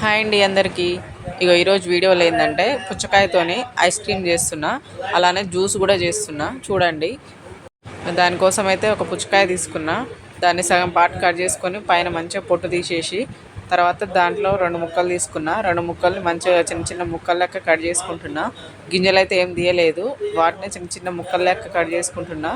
Hi అండి అందరికీ. ఇగో ఈరోజు వీడియోలో ఏంటంటే పుచ్చకాయతోని ఐస్ క్రీమ్ చేస్తున్నా, అలానే జ్యూస్ కూడా చేస్తున్నా చూడండి. దానికోసం అయితే ఒక పుచ్చకాయ తీసుకున్నా, దాన్ని సగం పార్ట్ కట్ చేసుకొని పైన మంచిగా పొట్టు తీసేసి, తర్వాత దాంట్లో 2 ముక్కలు తీసుకున్నా. 2 ముక్కల్ని మంచిగా చిన్న చిన్న ముక్కల లెక్క కట్ చేసుకుంటున్నా. గింజలు అయితే ఏం తీయలేదు, వాటిని చిన్న చిన్న ముక్కల లెక్క కట్ చేసుకుంటున్నా.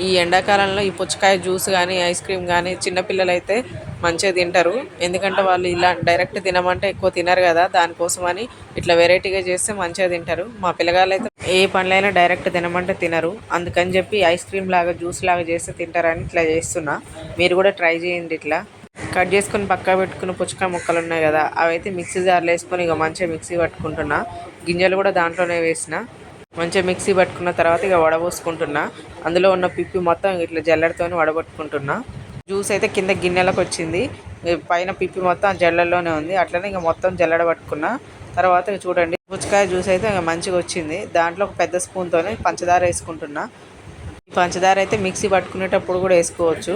ఈ ఎండాకాలంలో ఈ పుచ్చకాయ జ్యూస్ కానీ ఐస్ క్రీమ్ కానీ చిన్నపిల్లలు అయితే మంచిగా తింటారు. ఎందుకంటే వాళ్ళు ఇలా డైరెక్ట్ తినమంటే ఎక్కువ తినరు కదా, దానికోసమని ఇట్లా వెరైటీగా చేస్తే మంచిగా తింటారు. మా పిల్లగాళ్ళు అయితే ఏ పండ్లైనా డైరెక్ట్ తినమంటే తినరు, అందుకని చెప్పి ఐస్ క్రీమ్ లాగా జ్యూస్ లాగా చేస్తే తింటారని ఇట్లా చేస్తున్నా. మీరు కూడా ట్రై చేయండి. ఇట్లా కట్ చేసుకొని పక్కా పెట్టుకున్న పుచ్చకాయ ముక్కలు ఉన్నాయి కదా, అవైతే మిక్సీ జార్లో వేసుకొని ఇక మంచిగా మిక్సీ పట్టుకుంటున్నా. గింజలు కూడా దాంట్లోనే వేసిన. మంచిగా మిక్సీ పట్టుకున్న తర్వాత ఇక వడబోసుకుంటున్నా. అందులో ఉన్న పిప్పి మొత్తం ఇట్లా జల్లెడతో వడబట్టుకుంటున్నా. జ్యూస్ అయితే కింద గిన్నెలకు వచ్చింది, పైన పిప్పి మొత్తం జల్లెల్లోనే ఉంది. అట్లనే ఇక మొత్తం జల్లెడ పట్టుకున్నా. తర్వాత చూడండి పుచ్చకాయ జ్యూస్ అయితే ఇక మంచిగా వచ్చింది. దాంట్లో ఒక పెద్ద స్పూన్తోనే పంచదార వేసుకుంటున్నా. ఈ పంచదార అయితే మిక్సీ పట్టుకునేటప్పుడు కూడా వేసుకోవచ్చు.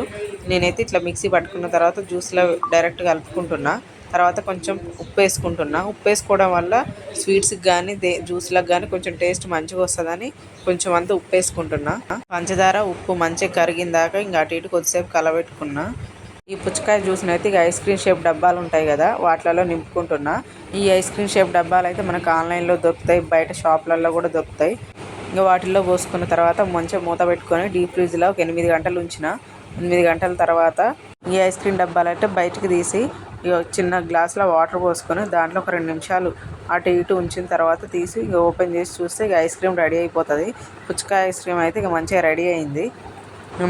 నేనైతే ఇట్లా మిక్సీ పట్టుకున్న తర్వాత జ్యూస్లో డైరెక్ట్ కలుపుకుంటున్నా. తర్వాత కొంచెం ఉప్పు వేసుకుంటున్నా. ఉప్పు వేసుకోవడం వల్ల స్వీట్స్కి కానీ జ్యూస్లకు కానీ కొంచెం టేస్ట్ మంచిగా వస్తుందని కొంచెం అంతా ఉప్పు వేసుకుంటున్నా. పంచదార ఉప్పు మంచిగా కరిగిన దాకా ఇంకా అటు ఇటు కొద్దిసేపు కలబెట్టుకున్నా. ఈ పుచ్చకాయ జ్యూస్ని అయితే ఇక ఐస్ క్రీమ్ షేప్ డబ్బాలు ఉంటాయి కదా, వాటిలలో నింపుకుంటున్నా. ఈ ఐస్ క్రీమ్ షేప్ డబ్బాలు అయితే మనకు ఆన్లైన్లో దొరుకుతాయి, బయట షాప్లలో కూడా దొరుకుతాయి. ఇంకా వాటిల్లో పోసుకున్న తర్వాత మంచిగా మూత పెట్టుకొని డీప్ ఫ్రిడ్జ్లో ఒక 8 గంటలు ఉంచిన. 8 గంటల తర్వాత ఈ ఐస్ క్రీమ్ డబ్బాలు అయితే బయటికి తీసి చిన్న గ్లాస్లో వాటర్ పోసుకొని దాంట్లో ఒక 2 నిమిషాలు అటు ఇటు ఉంచిన తర్వాత తీసి ఇక ఓపెన్ చేసి చూస్తే ఇక ఐస్ క్రీమ్ రెడీ అయిపోతుంది. పుచ్చకాయ ఐస్ క్రీమ్ అయితే ఇక మంచిగా రెడీ అయింది.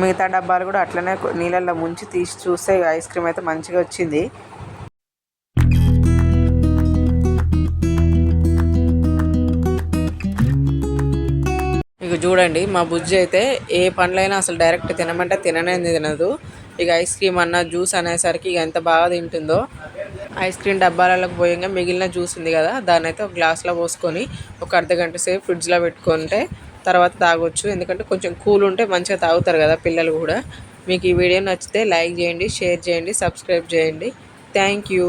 మిగతా డబ్బాలు కూడా అట్లనే నీళ్ళల్లో ముంచి తీసి చూస్తే ఐస్ క్రీమ్ అయితే మంచిగా వచ్చింది. ఇక చూడండి మా బుజ్జి అయితే ఏ పండ్లైనా అసలు డైరెక్ట్ తినమంటే తినదు. ఇక ఐస్ క్రీమ్ అన్న జ్యూస్ అనేసరికి ఇక ఎంత బాగా తింటుందో. ఐస్ క్రీమ్ డబ్బాలకు పోయంగా మిగిలిన జ్యూస్ ఉంది కదా, దాన్ని అయితే ఒక గ్లాస్లో పోసుకొని ఒక అర్ధగంట సేపు ఫ్రిడ్జ్లో పెట్టుకుంటే తర్వాత తాగొచ్చు. ఎందుకంటే కొంచెం కూల్ ఉంటే మంచిగా తాగుతారు కదా పిల్లలు కూడా. మీకు ఈ వీడియో నచ్చితే లైక్ చేయండి, షేర్ చేయండి, సబ్స్క్రైబ్ చేయండి. Thank you.